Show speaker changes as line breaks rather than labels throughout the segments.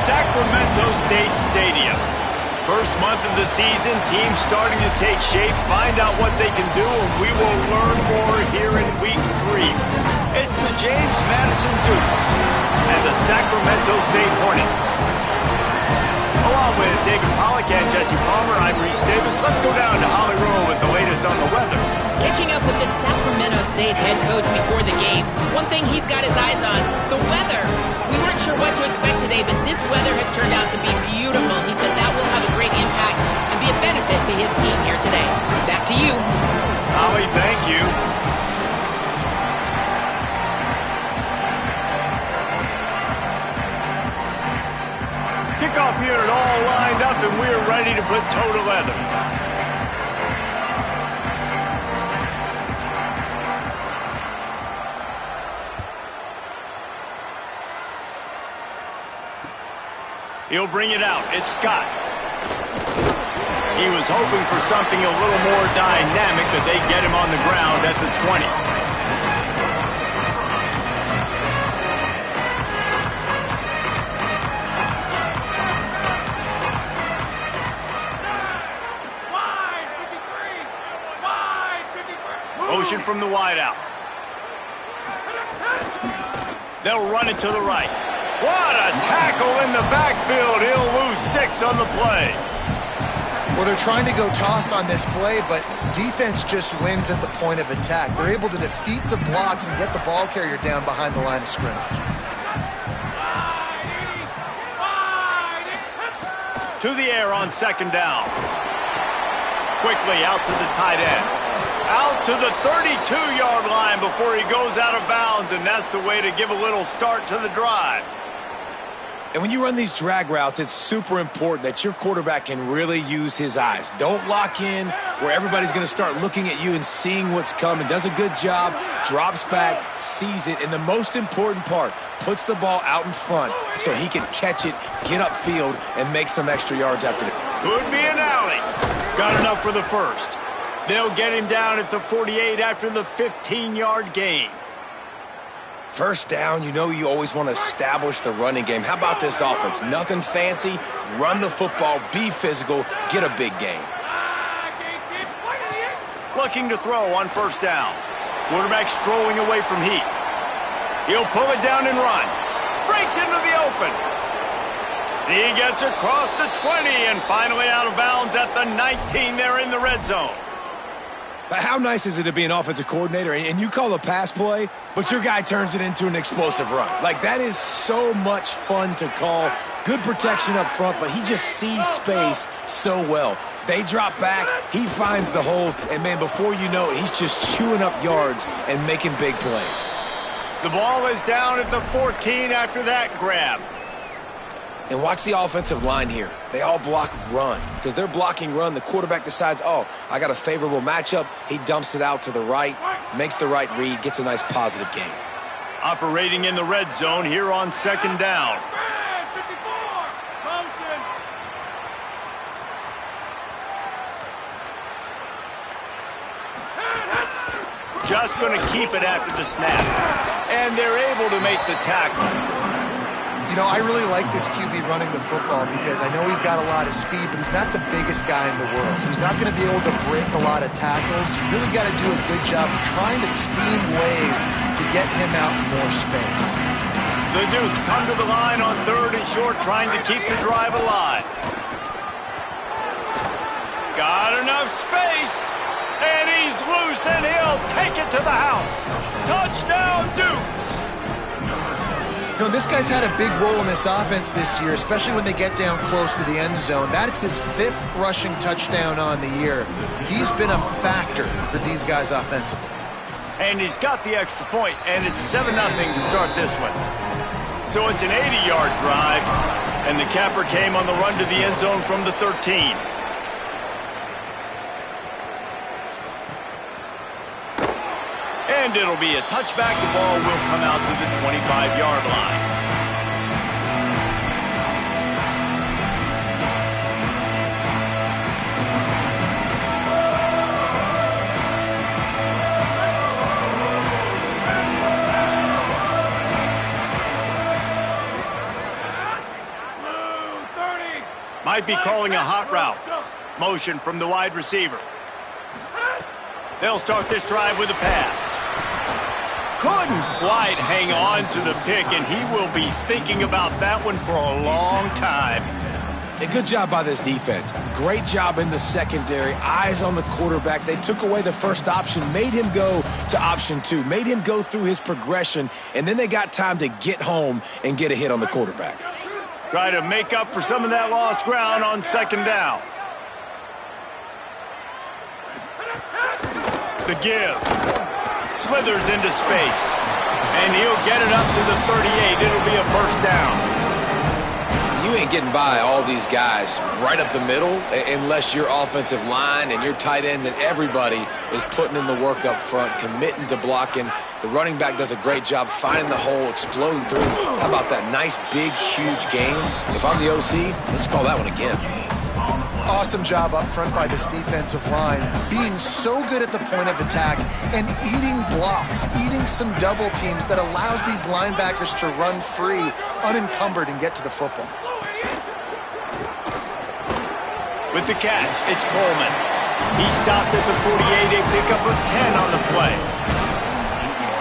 Sacramento State Stadium. First month of the season, teams starting to take shape, find out what they can do, and we will learn more here in Week 3. It's the James Madison Dukes and the Sacramento State Hornets. Along with David Pollack and Jesse Palmer, I'm Reese Davis. Let's go down to Holly Rowe with the latest on the weather.
Catching up with the Sacramento State head coach before the game, one thing he's got his eyes on, the weather. We weren't sure what to expect today, but this weather has turned out to be beautiful. He said that will have a great impact and be a benefit to his team here today. Back to you.
Holly, thank you. Kickoff unit all lined up, and we're ready to put toe to leather. He'll bring it out. It's Scott. He was hoping for something a little more dynamic, but they get him on the ground at the 20. Motion from the wideout. They'll run it to the right. What a tackle in the backfield. He'll lose 6 on the play.
Well, they're trying to go toss on this play, but defense just wins at the point of attack. They're able to defeat the blocks and get the ball carrier down behind the line of scrimmage.
To the air on second down. Quickly out to the tight end. Out to the 32-yard line before he goes out of bounds, and that's the way to give a little start to the drive.
And when you run these drag routes, it's super important that your quarterback can really use his eyes. Don't lock in where everybody's going to start looking at you and seeing what's coming. Does a good job, drops back, sees it, and the most important part, puts the ball out in front so he can catch it, get upfield, and make some extra yards after that.
Could be an alley. Got enough for the first. They'll get him down at the 48 after the 15-yard gain.
First down, you know you always want to establish the running game. How about this offense? Nothing fancy. Run the football, be physical, get a big gain.
Looking to throw on first down. Quarterback strolling away from heat. He'll pull it down and run. Breaks into the open. He gets across the 20 and finally out of bounds at the 19 there in the red zone.
How nice is it to be an offensive coordinator and you call a pass play, but your guy turns it into an explosive run? Like, that is so much fun to call. Good protection up front, but he just sees space so well. They drop back, he finds the holes, and, man, before you know it, he's just chewing up yards and making big plays.
The ball is down at the 14 after that grab.
And watch the offensive line here. They all block run. Because they're blocking run, the quarterback decides, oh, I got a favorable matchup. He dumps it out to the right, makes the right read, gets a nice positive gain.
Operating in the red zone here on second down. Just going to keep it after the snap. And they're able to make the tackle.
You know, I really like this QB running the football because I know he's got a lot of speed, but he's not the biggest guy in the world. So he's not going to be able to break a lot of tackles. You really got to do a good job of trying to scheme ways to get him out in more space.
The Dukes come to the line on third and short, trying to keep the drive alive. Got enough space, and he's loose, and he'll take it to the house. Touchdown, Dukes!
You know, this guy's had a big role in this offense this year, especially when they get down close to the end zone. That's his 5th rushing touchdown on the year. He's been a factor for these guys offensively.
And he's got the extra point, and it's 7-0 to start this one. So it's an 80-yard drive, and the capper came on the run to the end zone from the 13. And it'll be a touchback. The ball will come out to the 25-yard line. might be calling a hot route. Motion from the wide receiver. They'll start this drive with a pass. Couldn't quite hang on to the pick, and he will be thinking about that one for a long time.
A good job by this defense. Great job in the secondary. Eyes on the quarterback. They took away the first option, made him go to option 2, made him go through his progression, and then they got time to get home and get a hit on the quarterback.
Try to make up for some of that lost ground on second down. The give. Slithers into space. And he'll get it up to the 38. It'll be a first down.
You ain't getting by all these guys right up the middle unless your offensive line and your tight ends and everybody is putting in the work up front, committing to blocking. The running back does a great job finding the hole, exploding through. How about that nice, big, huge gain? If I'm the OC, let's call that one again.
Awesome job up front by this defensive line, being so good at the point of attack and eating blocks, eating some double teams that allows these linebackers to run free, unencumbered, and get to the football.
With the catch, it's Coleman. He stopped at the 48, a pickup of 10 on the play.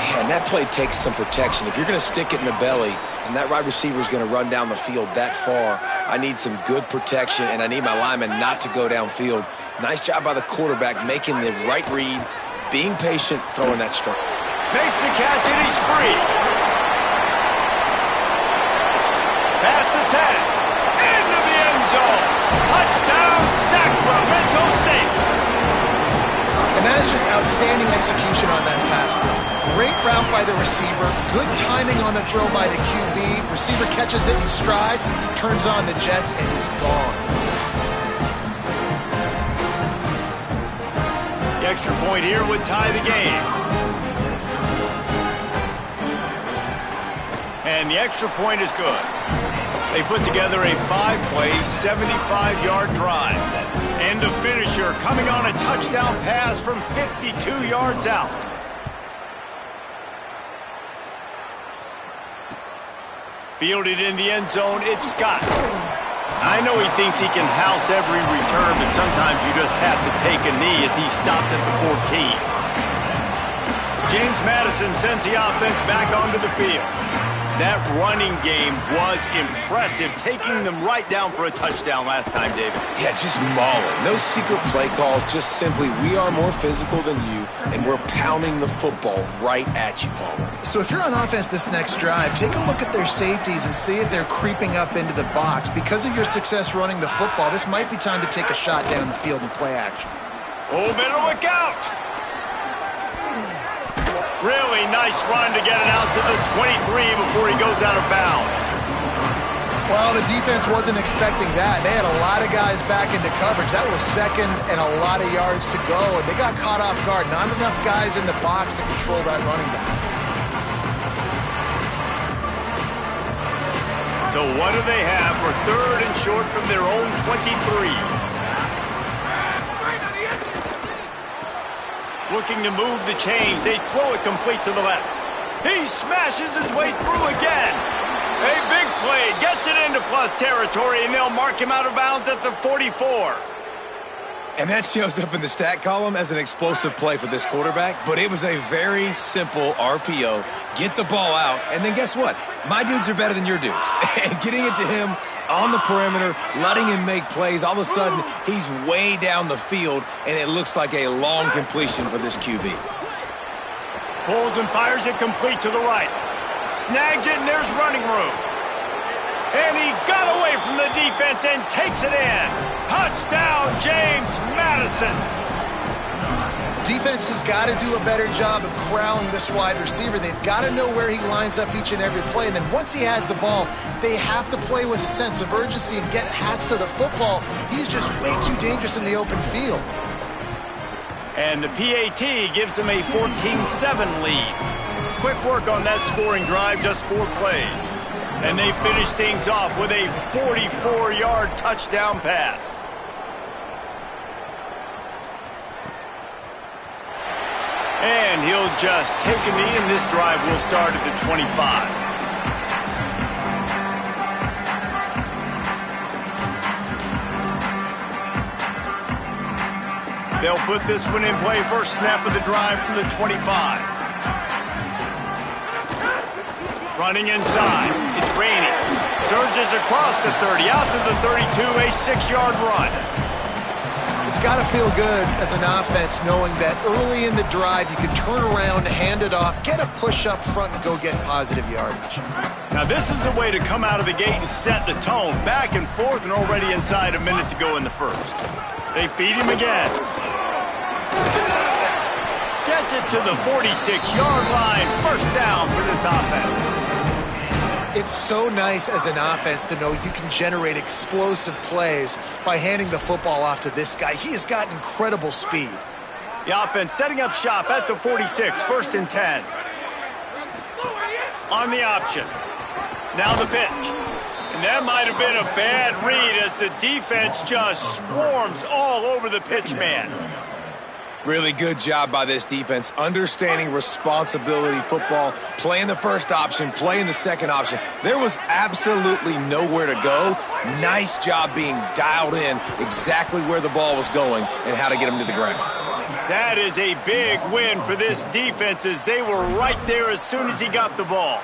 Yeah, and that play takes some protection. If you're going to stick it in the belly and that wide receiver is going to run down the field that far, I need some good protection, and I need my lineman not to go downfield. Nice job by the quarterback making the right read, being patient, throwing that strike.
Makes the catch, and he's free. Past the 10. Into the end zone. Touchdown, Sacramento State.
And that is just outstanding execution on that pass play. Great route by the receiver, good timing on the throw by the QB. Receiver catches it in stride, turns on the jets, and is gone.
The extra point here would tie the game. And the extra point is good. They put together a 5-play, 75-yard drive. And the finisher coming on a touchdown pass from 52 yards out. Fielded in the end zone, it's Scott. I know he thinks he can house every return, but sometimes you just have to take a knee as he stopped at the 14. James Madison sends the offense back onto the field. That running game was impressive, taking them right down for a touchdown last time, David.
Yeah, just mauling. No secret play calls, just simply we are more physical than you, and we're pounding the football right at you, Palmer.
So if you're on offense this next drive, take a look at their safeties and see if they're creeping up into the box. Because of your success running the football, this might be time to take a shot down the field and play action.
Oh, better look out! Really nice run to get it out to the 23 before he goes out of bounds.
Well, the defense wasn't expecting that. They had a lot of guys back into coverage. That was second and a lot of yards to go, and they got caught off guard. Not enough guys in the box to control that running back.
So what do they have for third and short from their own 23? Looking to move the chains. They throw it complete to the left. He smashes his way through again. A big play. Gets it into plus territory, and they'll mark him out of bounds at the 44.
And that shows up in the stat column as an explosive play for this quarterback, but it was a very simple RPO. Get the ball out, and then guess what? My dudes are better than your dudes. And getting it to him on the perimeter, letting him make plays, all of a sudden, he's way down the field, and it looks like a long completion for this QB.
Pulls and fires it complete to the right. Snags it, and there's running room. And he got away from the defense and takes it in. Touchdown, James Madison.
Defense has got to do a better job of corralling this wide receiver. They've got to know where he lines up each and every play. And then once he has the ball, they have to play with a sense of urgency and get hats to the football. He's just way too dangerous in the open field.
And the PAT gives them a 14-7 lead. Quick work on that scoring drive, just 4 plays. And they finish things off with a 44-yard touchdown pass. And he'll just take a knee, and this drive will start at the 25. They'll put this one in play. First snap of the drive from the 25. Running inside. It's Rainey. Surges across the 30, out to the 32, a 6-yard run.
It's got to feel good as an offense knowing that early in the drive you can turn around, hand it off, get a push up front, and go get positive yardage.
Now this is the way to come out of the gate and set the tone. Back and forth and already inside a minute to go in the first. They feed him again. Gets it to the 46-yard line. First down for this offense.
It's so nice as an offense to know you can generate explosive plays by handing the football off to this guy. He has got incredible speed.
The offense setting up shop at the 46, first and 10. On the option. Now the pitch. And that might have been a bad read as the defense just swarms all over the pitch man.
Really good job by this defense, understanding responsibility football, playing the first option, playing the second option. There was absolutely nowhere to go. Nice job being dialed in exactly where the ball was going and how to get him to the ground.
That is a big win for this defense as they were right there as soon as he got the ball.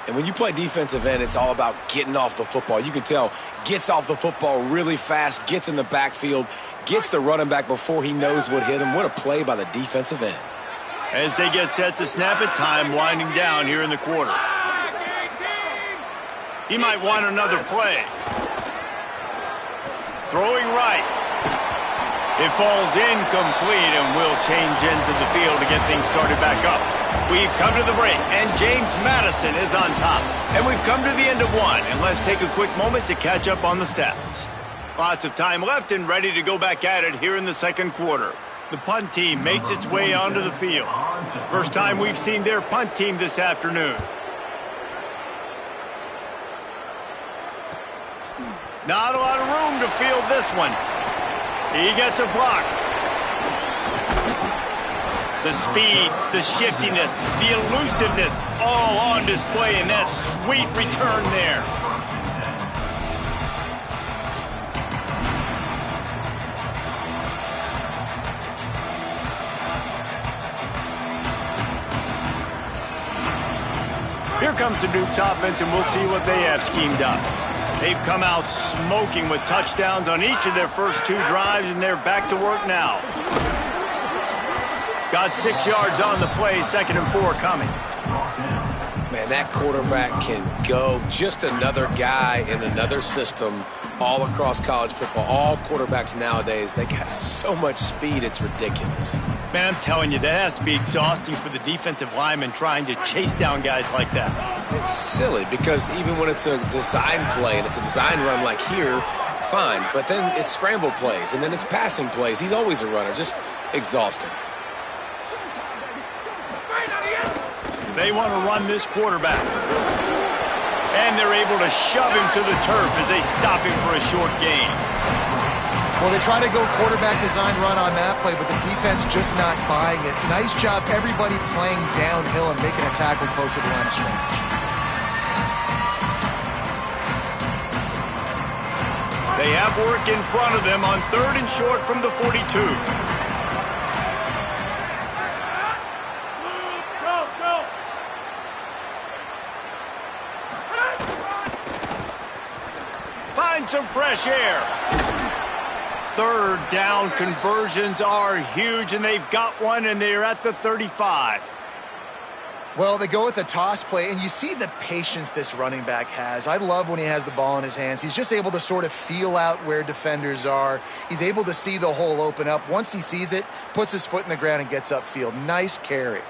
And when you play defensive end, it's all about getting off the football. You can tell, gets off the football really fast, gets in the backfield, gets the running back before he knows what hit him. What a play by the defensive end.
As they get set to snap it, time winding down here in the quarter. He might want another play. Throwing right. It falls incomplete and will change ends of the field to get things started back up. We've come to the break, and James Madison is on top. And we've come to the end of one, and let's take a quick moment to catch up on the stats. Lots of time left and ready to go back at it here in the second quarter. The punt team makes its way onto the field. First time we've seen their punt team this afternoon. Not a lot of room to field this one. He gets a block. The speed, the shiftiness, the elusiveness, all on display in that sweet return there. Here comes the Duke's offense, and we'll see what they have schemed up. They've come out smoking with touchdowns on each of their first two drives, and they're back to work now. Got 6 yards on the play, 2nd and 4 coming.
Man, that quarterback can go. Just another guy in another system all across college football. All quarterbacks nowadays, they got so much speed, it's ridiculous.
Man, I'm telling you, that has to be exhausting for the defensive lineman trying to chase down guys like that.
It's silly because even when it's a design play and it's a design run like here, fine. But then it's scramble plays and then it's passing plays. He's always a runner, just exhausting.
They want to run this quarterback. And they're able to shove him to the turf as they stop him for a short gain.
Well, they try to go quarterback design run on that play, but the defense just not buying it. Nice job, everybody playing downhill and making a tackle close to the line of scrimmage.
They have work in front of them on 3rd and short from the 42. Find some fresh air. 3rd down conversions are huge, and they've got one, and they're at the 35.
Well, they go with a toss play, and you see the patience this running back has. I love when he has the ball in his hands. He's just able to sort of feel out where defenders are. He's able to see the hole open up. Once he sees it, puts his foot in the ground and gets upfield. Nice carry.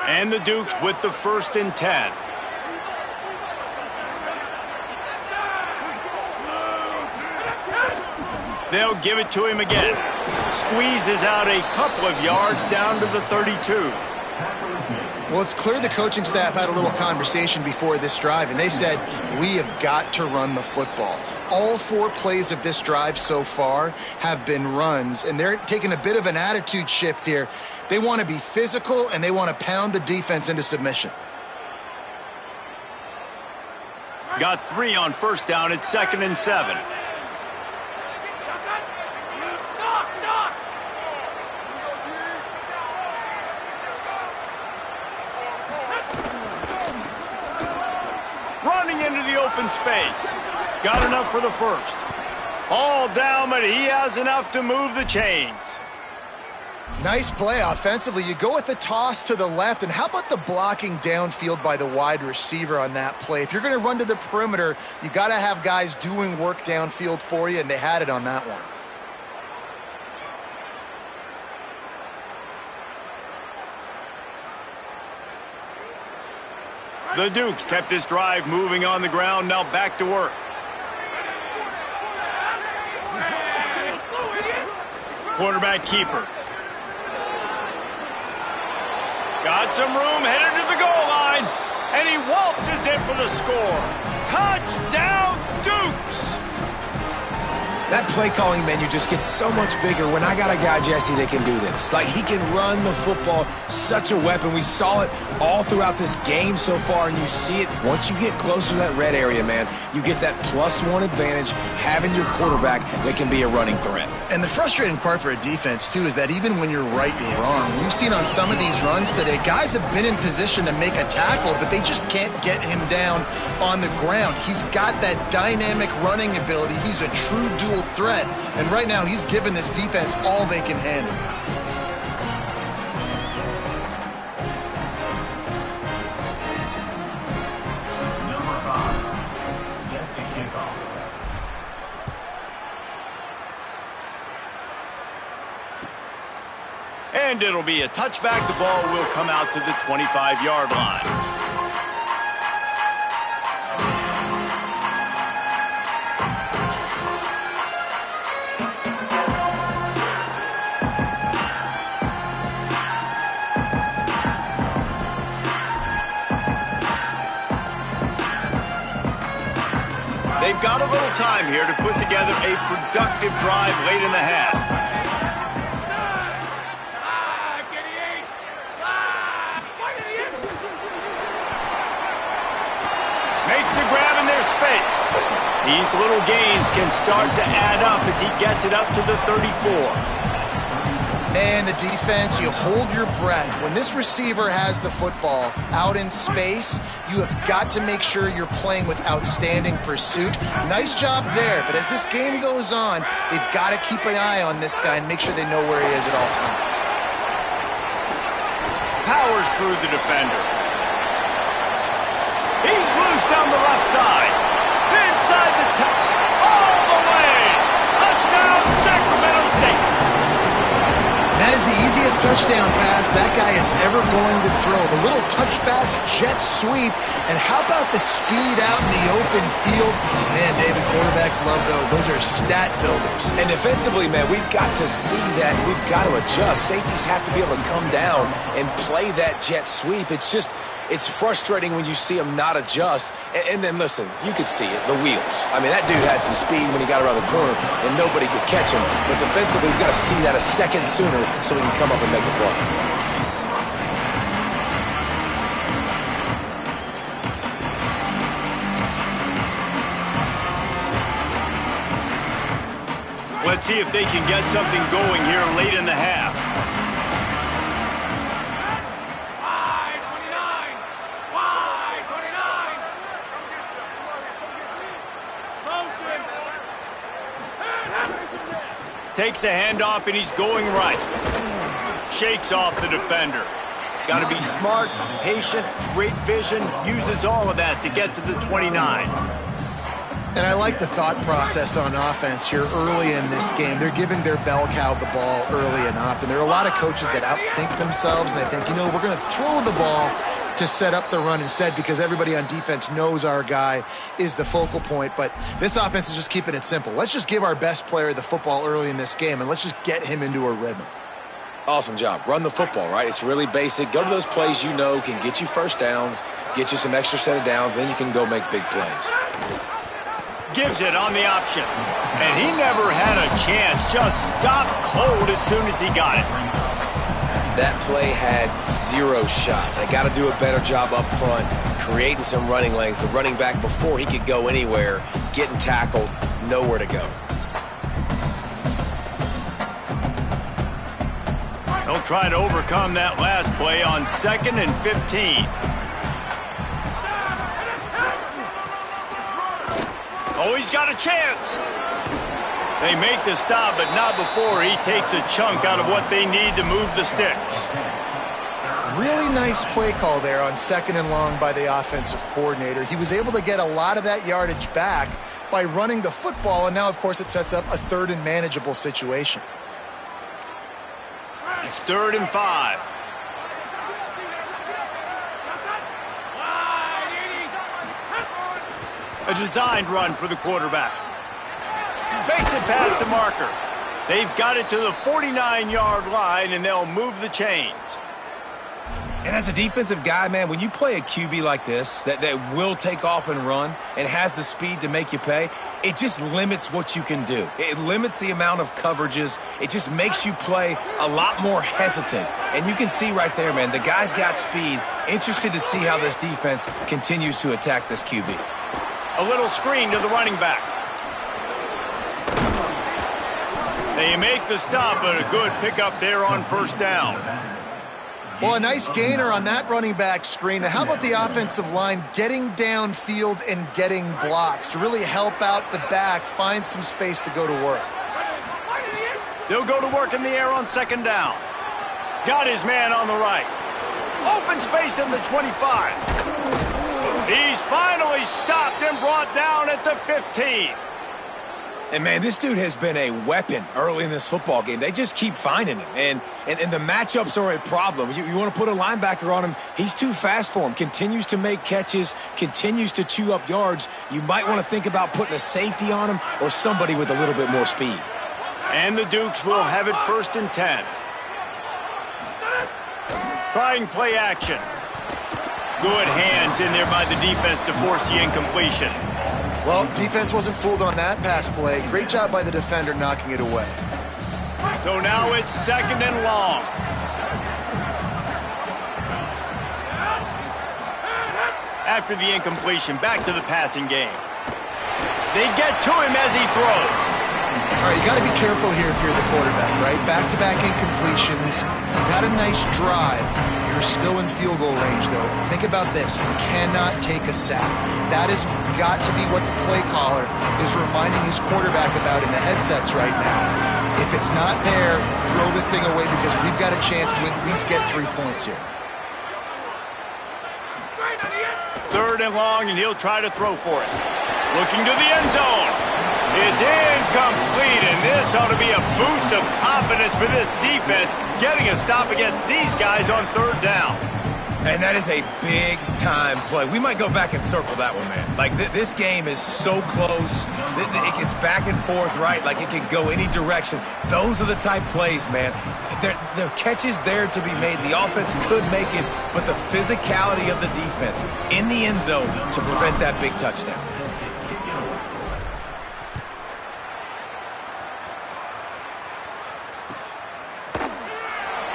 And the Dukes with the 1st and 10. They'll give it to him again. Squeezes out a couple of yards down to the 32.
Well, it's clear the coaching staff had a little conversation before this drive, and they said, we have got to run the football. All 4 plays of this drive so far have been runs, and they're taking a bit of an attitude shift here. They want to be physical, and they want to pound the defense into submission.
Got 3 on 1st down. It's 2nd and 7. running into the open space. Got enough for the first. All down, but he has enough to move the chains.
Nice play offensively. You go with the toss to the left, and how about the blocking downfield by the wide receiver on that play? If you're going to run to the perimeter, you got to have guys doing work downfield for you, and they had it on that one.
The Dukes kept this drive moving on the ground, now back to work. Quarterback keeper. Got some room, headed to the goal line, and he waltzes in for the score. Touchdown, Dukes!
That play calling menu just gets so much bigger when I got a guy, Jesse, that can do this. Like, he can run the football, such a weapon. We saw it all throughout this game so far, and you see it once you get closer to that red area, man. You get that +1 advantage having your quarterback that can be a running threat.
And the frustrating part for a defense, too, is that even when you're right, you're wrong. We've seen on some of these runs today, guys have been in position to make a tackle, but they just can't get him down on the ground. He's got that dynamic running ability. He's a true dual threat, and right now he's given this defense all they can handle.
Number 5, set to kick off.
And it'll be a touchback. The ball will come out to the 25-yard line. They've got a little time here to put together a productive drive late in the half. Makes the grab in their space. These little gains can start to add up as he gets it up to the 34.
And the defense, you hold your breath. When this receiver has the football out in space, you have got to make sure you're playing with outstanding pursuit. Nice job there, but as this game goes on, they've got to keep an eye on this guy and make sure they know where he is at all times.
Powers through the defender. He's loose down the left side. Inside the top. All the way. Touchdown, Sacramento State.
That is the easiest touchdown pass that guy is ever going to throw. The little touch pass, jet sweep, and how about the speed out in the open field? Man, David, quarterbacks love those. Those are stat builders.
And defensively, man, we've got to see that. We've got to adjust. Safeties have to be able to come down and play that jet sweep. It's frustrating when you see him not adjust. And then, listen, you could see it, the wheels. I mean, that dude had some speed when he got around the corner, and nobody could catch him. But defensively, we've got to see that a second sooner so we can come up and make a play.
Let's see if they can get something going here late in the half. Takes a handoff, and he's going right. Shakes off the defender. Got to be smart, patient, great vision. Uses all of that to get to the 29.
And I like the thought process on offense here early in this game. They're giving their bell cow the ball early enough. And there are a lot of coaches that outthink themselves, and they think, we're going to throw the ball to set up the run instead because everybody on defense knows our guy is the focal point. But this offense is just keeping it simple. Let's just give our best player the football early in this game, and let's just get him into a rhythm.
Awesome job. Run the football, right? It's really basic. Go to those plays you know can get you first downs, get you some extra set of downs, then you can go make big plays.
Gives it on the option. And he never had a chance. Just stopped cold as soon as he got it.
That play had zero shot. They got to do a better job up front, creating some running lanes. The running back, before he could go anywhere, getting tackled, nowhere to go.
They'll try to overcome that last play on 2nd and 15. Oh, he's got a chance. They make the stop, but not before he takes a chunk out of what they need to move the sticks.
Really nice play call there on 2nd and long by the offensive coordinator. He was able to get a lot of that yardage back by running the football, and now, of course, it sets up a 3rd and manageable situation.
It's 3rd and 5. A designed run for the quarterback. Makes it past the marker. They've got it to the 49-yard line, and they'll move the chains.
And as a defensive guy, man, when you play a QB like this that will take off and run and has the speed to make you pay, it just limits what you can do. It limits the amount of coverages. It just makes you play a lot more hesitant. And you can see right there, man, the guy's got speed. Interested to see how this defense continues to attack this QB.
A little screen to the running back. They make the stop, but a good pickup there on 1st down.
Well, a nice gainer on that running back screen. Now, how about the offensive line getting downfield and getting blocks to really help out the back, find some space to go to work?
They'll go to work in the air on 2nd down. Got his man on the right. Open space in the 25. He's finally stopped and brought down at the 15.
And, man, this dude has been a weapon early in this football game. They just keep finding him. And the matchups are a problem. You want to put a linebacker on him, he's too fast for him. Continues to make catches, continues to chew up yards. You might want to think about putting a safety on him or somebody with a little bit more speed.
And the Dukes will have it 1st and 10. Trying play action. Good hands in there by the defense to force the incompletion.
Well, defense wasn't fooled on that pass play. Great job by the defender knocking it away.
So now it's 2nd and long. After the incompletion, back to the passing game. They get to him as he throws.
All right, you got to be careful here if you're the quarterback, right? Back-to-back incompletions. You've had a nice drive. You're still in field goal range, though. Think about this. You cannot take a sack. That has got to be what the play caller is reminding his quarterback about in the headsets right now. If it's not there, throw this thing away because we've got a chance to at least get 3 points here.
3rd and long, and he'll try to throw for it. Looking to the end zone. It's incomplete, and this ought to be a boost of confidence for this defense, getting a stop against these guys on 3rd down.
And that is a big-time play. We might go back and circle that one, man. Like, this game is so close. It gets back and forth, right? Like, it can go any direction. Those are the type plays, man. The catch is there to be made. The offense could make it, but the physicality of the defense in the end zone to prevent that big touchdown.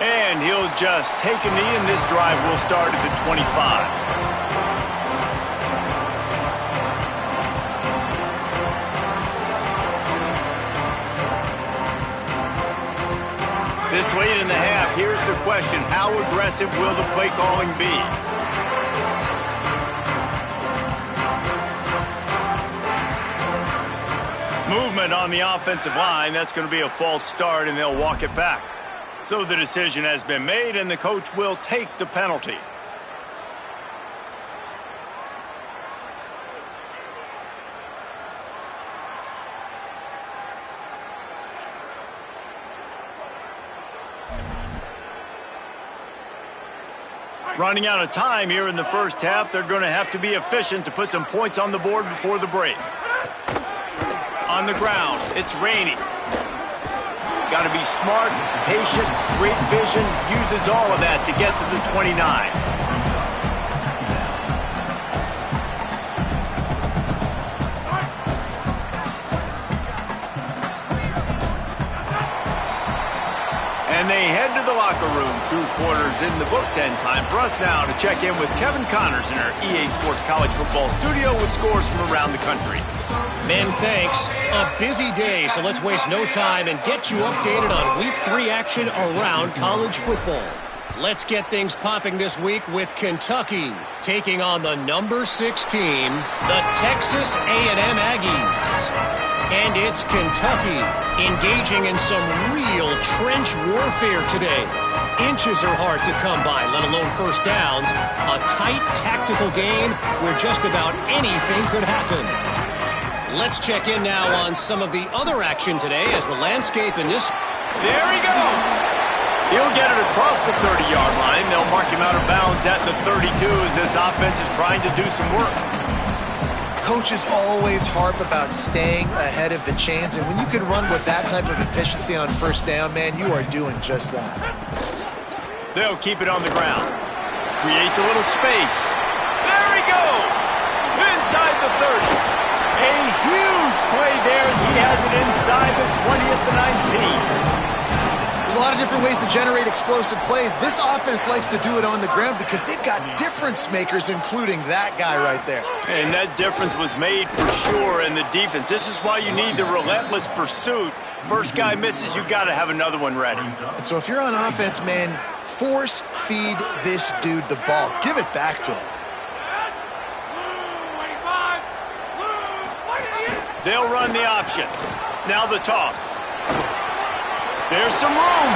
And he'll just take a knee, and this drive will start at the 25. This late in the half, here's the question. How aggressive will the play calling be? Movement on the offensive line. That's going to be a false start, and they'll walk it back. So the decision has been made, and the coach will take the penalty. Running out of time here in the first half, they're going to have to be efficient to put some points on the board before the break. On the ground, it's Rainey. Got to be smart, patient, great vision, uses all of that to get to the 29. And they head to the locker room. 2 quarters in the books, and time for us now to check in with Kevin Connors in our EA Sports College Football studio with scores from around the country.
Men, thanks. A busy day, so let's waste no time and get you updated on Week 3 action around college football. Let's get things popping this week with Kentucky taking on the number 6 team, the Texas A&M Aggies. And it's Kentucky engaging in some real trench warfare today. Inches are hard to come by, let alone first downs. A tight tactical game where just about anything could happen. Let's check in now on some of the other action today as the landscape in this...
There he goes! He'll get it across the 30-yard line. They'll mark him out of bounds at the 32 as this offense is trying to do some work.
Coaches always harp about staying ahead of the chains, and when you can run with that type of efficiency on first down, man, you are doing just that.
They'll keep it on the ground. Creates a little space. There he goes! Inside the 30. A huge play there as he has it inside the 20 at the 19.
There's a lot of different ways to generate explosive plays. This offense likes to do it on the ground because they've got difference makers, including that guy right there.
And that difference was made for sure in the defense. This is why you need the relentless pursuit. First guy misses, you got to have another one ready.
And so if you're on offense, man, force feed this dude the ball. Give it back to him.
They'll run the option. Now the toss. There's some room.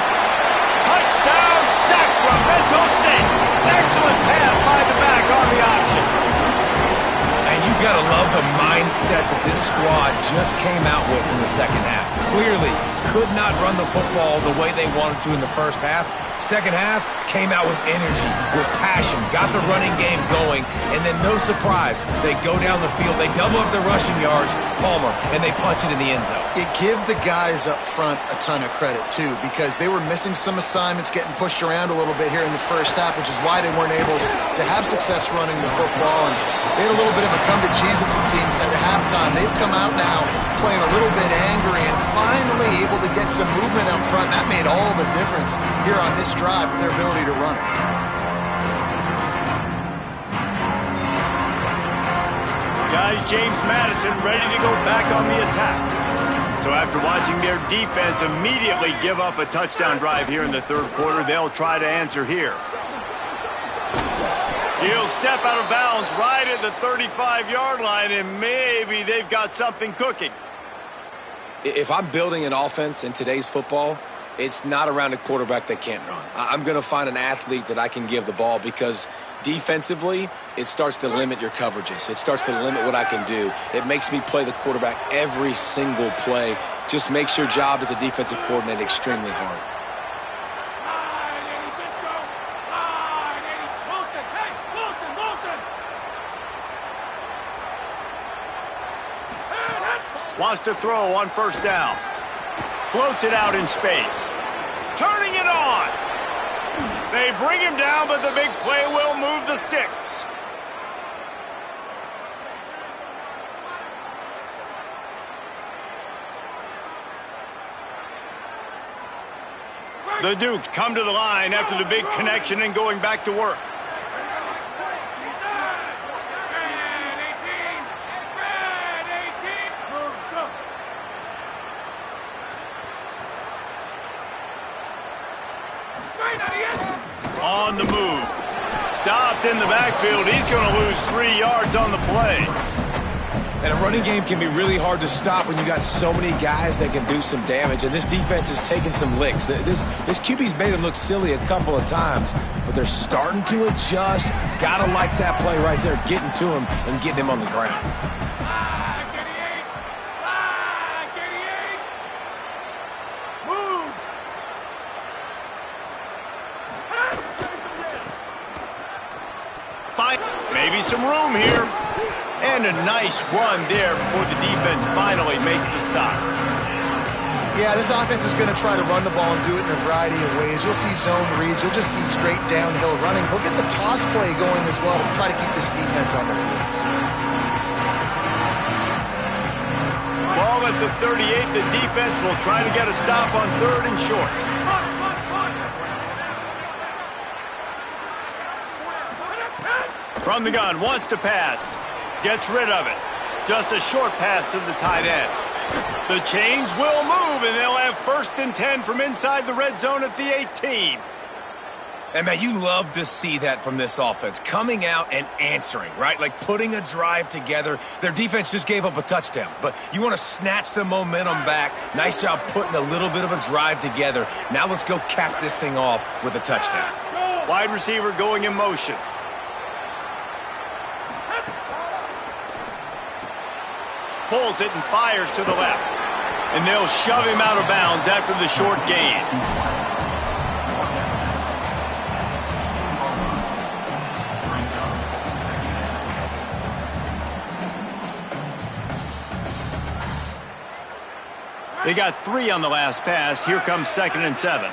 Touchdown, Sacramento State. Excellent pass by the back on the option.
And you got to love the mindset that this squad just came out with in the second half. Clearly could not run the football the way they wanted to in the first half. Second half came out with energy, with passion, got the running game going, and then no surprise, they go down the field, they double up their rushing yards, Palmer, and they punch it in the end zone.
It give the guys up front a ton of credit, too, because they were missing some assignments, getting pushed around a little bit here in the first half, which is why they weren't able to have success running the football. And they had a little bit of a come to Jesus, it seems, at halftime. They've come out now playing a little bit angry and finally able to get some movement up front. That made all the difference here on this drive with their ability to run it.
Guys, James Madison ready to go back on the attack. So after watching their defense immediately give up a touchdown drive here in the third quarter, they'll try to answer here. He'll step out of bounds right at the 35-yard line, and maybe they've got something cooking.
If I'm building an offense in today's football, it's not around a quarterback that can't run. I'm going to find an athlete that I can give the ball because defensively, it starts to limit your coverages. It starts to limit what I can do. It makes me play the quarterback every single play. Just makes your job as a defensive coordinator extremely hard.
Wants to throw on first down. Floats it out in space. Turning it on. They bring him down, but the big play will move the sticks. The Dukes come to the line after the big connection and going back to work. On the move. Stopped in the backfield. He's going to lose 3 yards on the play.
And a running game can be really hard to stop when you got so many guys that can do some damage. And this defense is taking some licks. This QB's made them look silly a couple of times, but they're starting to adjust. Gotta like that play right there, getting to him and getting him on the ground.
Maybe some room here. And a nice run there before the defense finally makes the stop.
Yeah, this offense is going to try to run the ball and do it in a variety of ways. You'll see zone reads. You'll just see straight downhill running. We'll get the toss play going as well to try to keep this defense on their heels.
Ball at the 38. The defense will try to get a stop on third and short. From the gun, wants to pass. Gets rid of it. Just a short pass to the tight end. The chains will move, and they'll have 1st and 10 from inside the red zone at the 18.
And, man, you love to see that from this offense, coming out and answering, right? Like putting a drive together. Their defense just gave up a touchdown, but you want to snatch the momentum back. Nice job putting a little bit of a drive together. Now let's go cap this thing off with a touchdown.
Wide receiver going in motion. Pulls it and fires to the left. And they'll shove him out of bounds after the short gain. They got 3 on the last pass. Here comes 2nd and 7.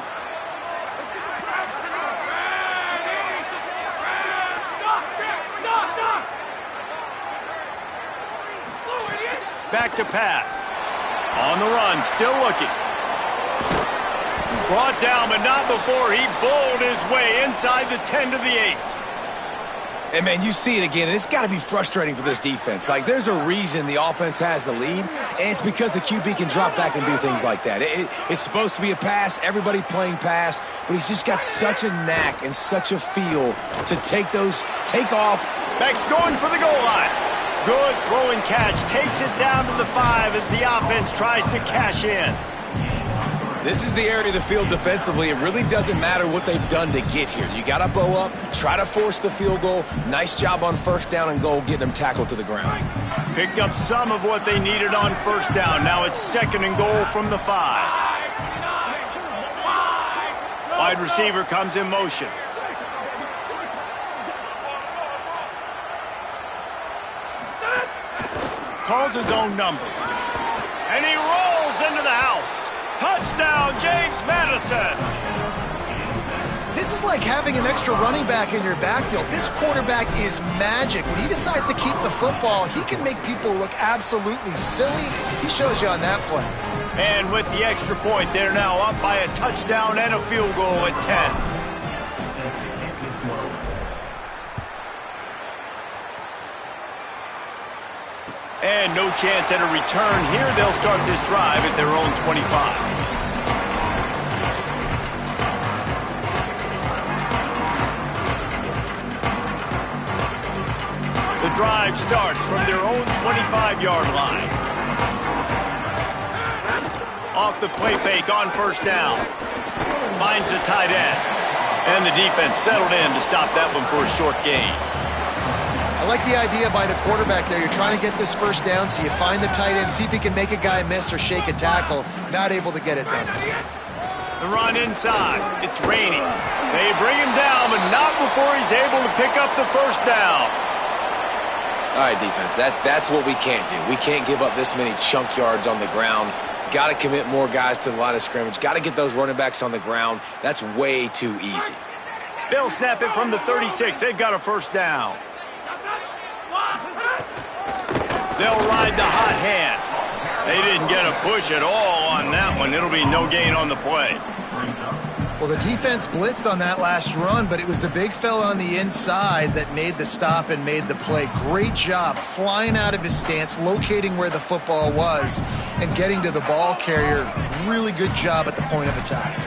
Back to pass. On the run, still looking. Brought down, but not before he bowled his way inside the 10 to the 8.
And, man, you see it again. It's got to be frustrating for this defense. Like, there's a reason the offense has the lead, and it's because the QB can drop back and do things like that. It's supposed to be a pass, everybody playing pass, but he's just got such a knack and such a feel to take off.
Beck's going for the goal line. Good throw and catch. Takes it down to the 5 as the offense tries to cash in.
This is the area of the field defensively. It really doesn't matter what they've done to get here. You got to bow up, try to force the field goal. Nice job on 1st down and goal, getting them tackled to the ground.
Picked up some of what they needed on 1st down. Now it's 2nd and goal from the 5. Wide receiver comes in motion. Calls his own number. And he rolls into the house. Touchdown, James Madison.
This is like having an extra running back in your backfield. This quarterback is magic. When he decides to keep the football, he can make people look absolutely silly. He shows you on that play.
And with the extra point, they're now up by a touchdown and a field goal at 10. And no chance at a return here. They'll start this drive at their own 25. The drive starts from their own 25-yard line. Off the play fake on 1st down. Finds the tight end. And the defense settled in to stop that one for a short gain.
I like the idea by the quarterback there. You're trying to get this 1st down, so you find the tight end, see if he can make a guy miss or shake a tackle. Not able to get it done.
The run inside. It's raining. They bring him down, but not before he's able to pick up the 1st down.
All right, defense, that's what we can't do. We can't give up this many chunk yards on the ground. Got to commit more guys to the line of scrimmage. Got to get those running backs on the ground. That's way too easy.
They'll snap it from the 36. They've got a 1st down. They'll ride the hot hand. They didn't get a push at all on that one. It'll be no gain on the play.
Well, the defense blitzed on that last run, but it was the big fella on the inside that made the stop and made the play. Great job flying out of his stance, locating where the football was, and getting to the ball carrier. Really good job at the point of attack.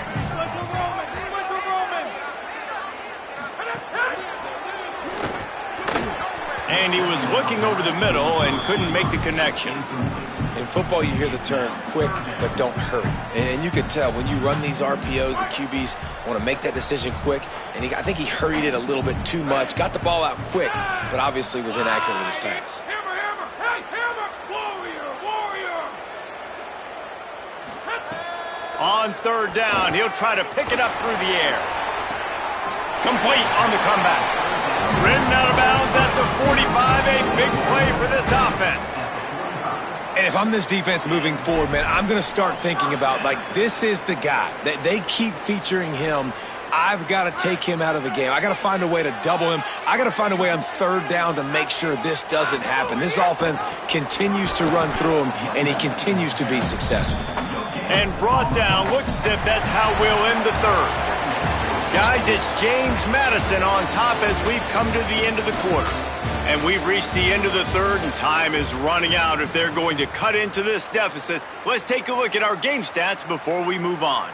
And he was looking over the middle and couldn't make the connection.
In football, you hear the term quick, but don't hurry. And you can tell when you run these RPOs, the QBs want to make that decision quick. And I think he hurried it a little bit too much. Got the ball out quick, but obviously was inaccurate with his pass.
On 3rd down, he'll try to pick it up through the air. Complete on the comeback. Ridden out of bounds at the 45, a big play for this offense.
And if I'm this defense moving forward, man, I'm going to start thinking about, like, this is the guy. They keep featuring him. I've got to take him out of the game. I got to find a way to double him. I got to find a way on 3rd down to make sure this doesn't happen. This offense continues to run through him, and he continues to be successful.
And brought down. Looks as if that's how we'll end the 3rd. Guys, it's James Madison on top as we've come to the end of the quarter. And we've reached the end of the 3rd, and time is running out if they're going to cut into this deficit. Let's take a look at our game stats before we move on.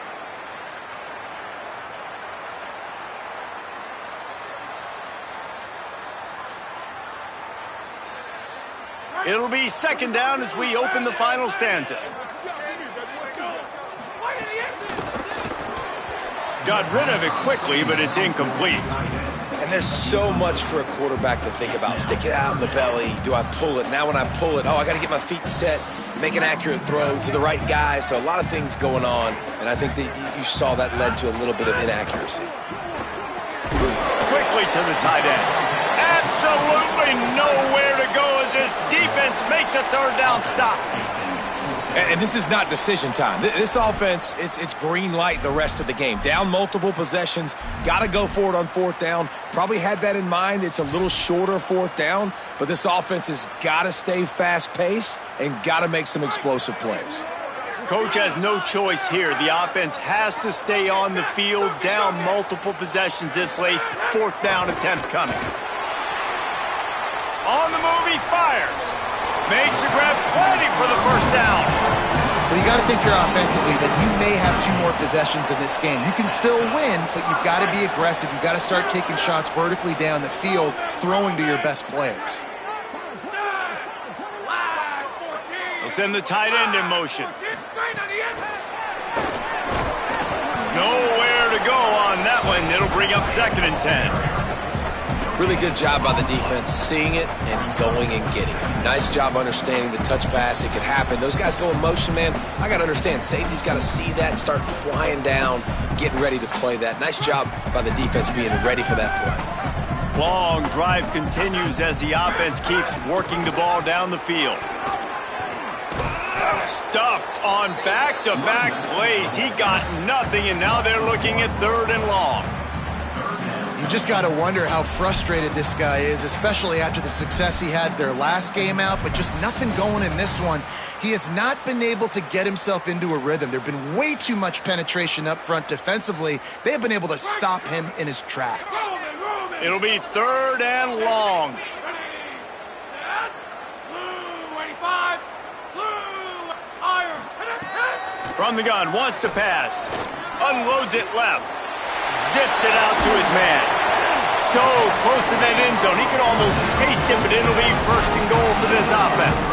It'll be second down as we open the final stanza. Got rid of it quickly, but it's incomplete.
And there's so much for a quarterback to think about. Stick it out in the belly. Do I pull it? Now when I pull it, I got to get my feet set, make an accurate throw to the right guy. So a lot of things going on, and I think that you saw that led to a little bit of inaccuracy.
Quickly to the tight end. Absolutely nowhere to go as this defense makes a third down stop.
And this is not decision time. This offense, it's green light the rest of the game. Down multiple possessions, got to go for it on fourth down. Probably had that in mind. It's a little shorter fourth down, but this offense has got to stay fast-paced and got to make some explosive plays.
Coach has no choice here. The offense has to stay on the field, down multiple possessions this late. Fourth down attempt coming. On the move, he fires. Makes the grab, plenty for the first down.
Well, you got to think here offensively that you may have 2 more possessions in this game. You can still win, but you've got to be aggressive. You've got to start taking shots vertically down the field, throwing to your best players.
They'll send the tight end in motion. Nowhere to go on that one. It'll bring up second and 10.
Really good job by the defense, seeing it and going and getting it. Nice job understanding the touch pass. It could happen. Those guys go in motion, man. I got to understand, safety's got to see that, start flying down, getting ready to play that. Nice job by the defense being ready for that play.
Long drive continues as the offense keeps working the ball down the field. Stuffed on back-to-back plays. He got nothing, and now they're looking at third and long.
You just got to wonder how frustrated this guy is, especially after the success he had their last game out, but just nothing going in this one. He has not been able to get himself into a rhythm. There have been way too much penetration up front defensively. They have been able to stop him in his tracks.
It'll be third and long. From the gun, wants to pass. Unloads it left. Zips it out to his man. So close to that end zone. He could almost taste it, but it'll be first and goal for this offense.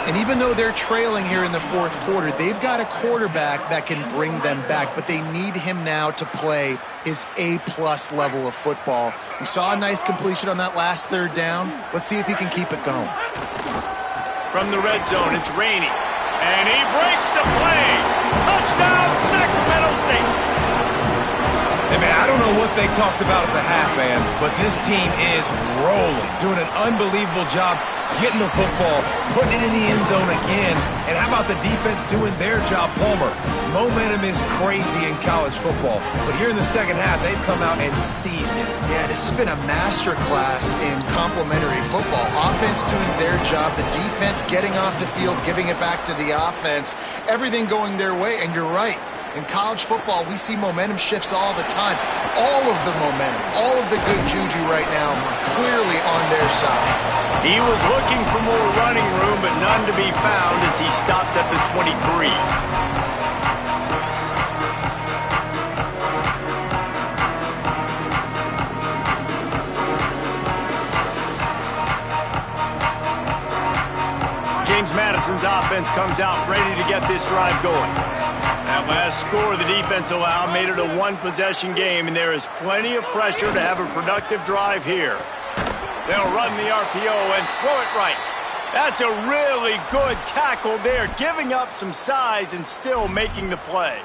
And even though they're trailing here in the fourth quarter, they've got a quarterback that can bring them back, but they need him now to play his A-plus level of football. We saw a nice completion on that last third down. Let's see if he can keep it going.
From the red zone, it's Rainey. And he breaks the play. Touchdown, Sacramento State.
Hey, man, I don't know what they talked about at the half, man, but this team is rolling, doing an unbelievable job getting the football, putting it in the end zone again. And how about the defense doing their job, Palmer? Momentum is crazy in college football, but here in the second half, they've come out and seized it.
Yeah, this has been a masterclass in complementary football. Offense doing their job, the defense getting off the field, giving it back to the offense, everything going their way, and you're right. In college football, we see momentum shifts all the time. All of the momentum, all of the good juju right now clearly on their side.
He was looking for more running room, but none to be found as he stopped at the 23. James Madison's offense comes out ready to get this drive going. That last score the defense allowed made it a one-possession game, and there is plenty of pressure to have a productive drive here. They'll run the RPO and throw it right. That's a really good tackle there, giving up some size and still making the play.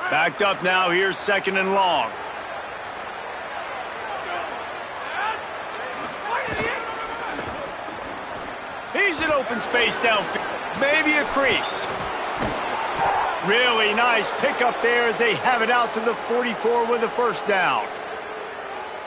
Backed up now, here's second and long. He's in open space downfield, maybe a crease. Really nice pickup there as they have it out to the 44 with a first down.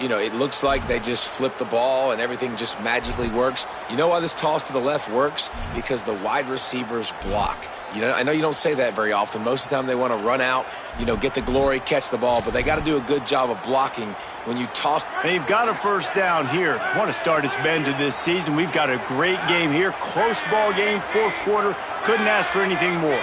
you know, it looks like they just flip the ball and everything just magically works. You know why this toss to the left works? Because the wide receivers block. You know, I know you don't say that very often. Most of the time they want to run out, you know, get the glory, catch the ball, but they got to do a good job of blocking when you toss.
They've got a first down here. Want to start its bend to this season. We've got a great game here. Close ball game, fourth quarter. Couldn't ask for anything more.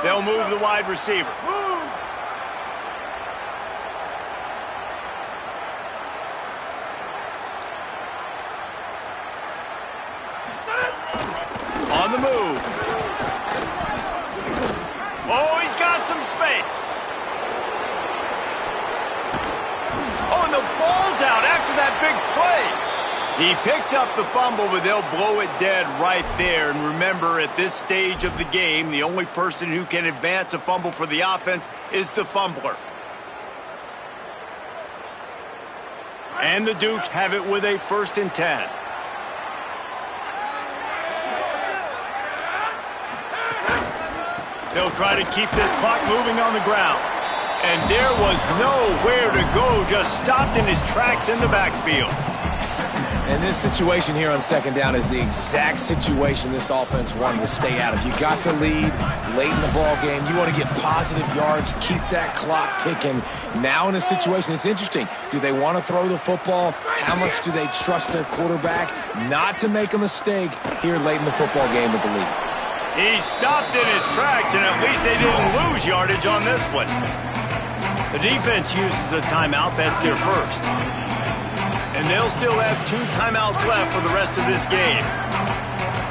They'll move the wide receiver. On the move. Oh, he's got some space. Oh, and the ball's out after that big play. He picks up the fumble, but they'll blow it dead right there. And remember, at this stage of the game, the only person who can advance a fumble for the offense is the fumbler. And the Dukes have it with a 1st and 10. They'll try to keep this clock moving on the ground. And there was nowhere to go, just stopped in his tracks in the backfield.
And this situation here on 2nd down is the exact situation this offense wanted to stay out of. You got the lead late in the ball game. You want to get positive yards, keep that clock ticking. Now in a situation, it's interesting. Do they want to throw the football? How much do they trust their quarterback not to make a mistake here late in the football game with the lead?
He stopped in his tracks, and at least they didn't lose yardage on this one. The defense uses a timeout. That's their first. And they'll still have 2 timeouts left for the rest of this game.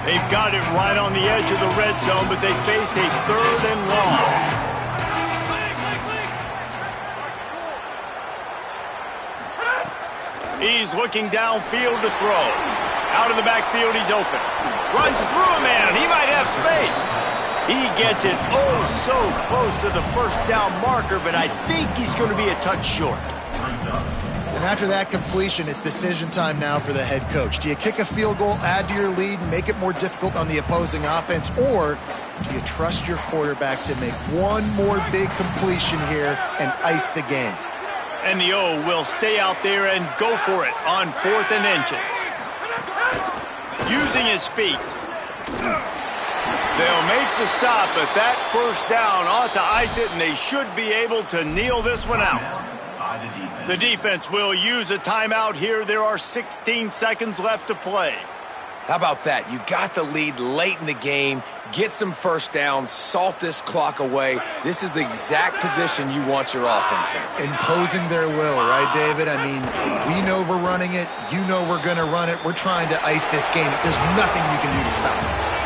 They've got it right on the edge of the red zone, but they face a 3rd and long. He's looking downfield to throw. Out of the backfield, he's open. Runs through a man, and he might have space. He gets it oh so close to the 1st down marker, but I think he's going to be a touch short.
And after that completion, it's decision time now for the head coach. Do you kick a field goal, add to your lead, and make it more difficult on the opposing offense, or do you trust your quarterback to make one more big completion here and ice the game?
And the O will stay out there and go for it on 4th and inches. Using his feet. They'll make the stop, but that 1st down ought to ice it, and they should be able to kneel this one out. The defense will use a timeout here. There are 16 seconds left to play.
How about that? You got the lead late in the game. Get some 1st downs. Salt this clock away. This is the exact position you want your offense in.
Imposing their will, right, David? I mean, we know we're running it. You know we're going to run it. We're trying to ice this game. There's nothing you can do to stop us.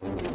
it.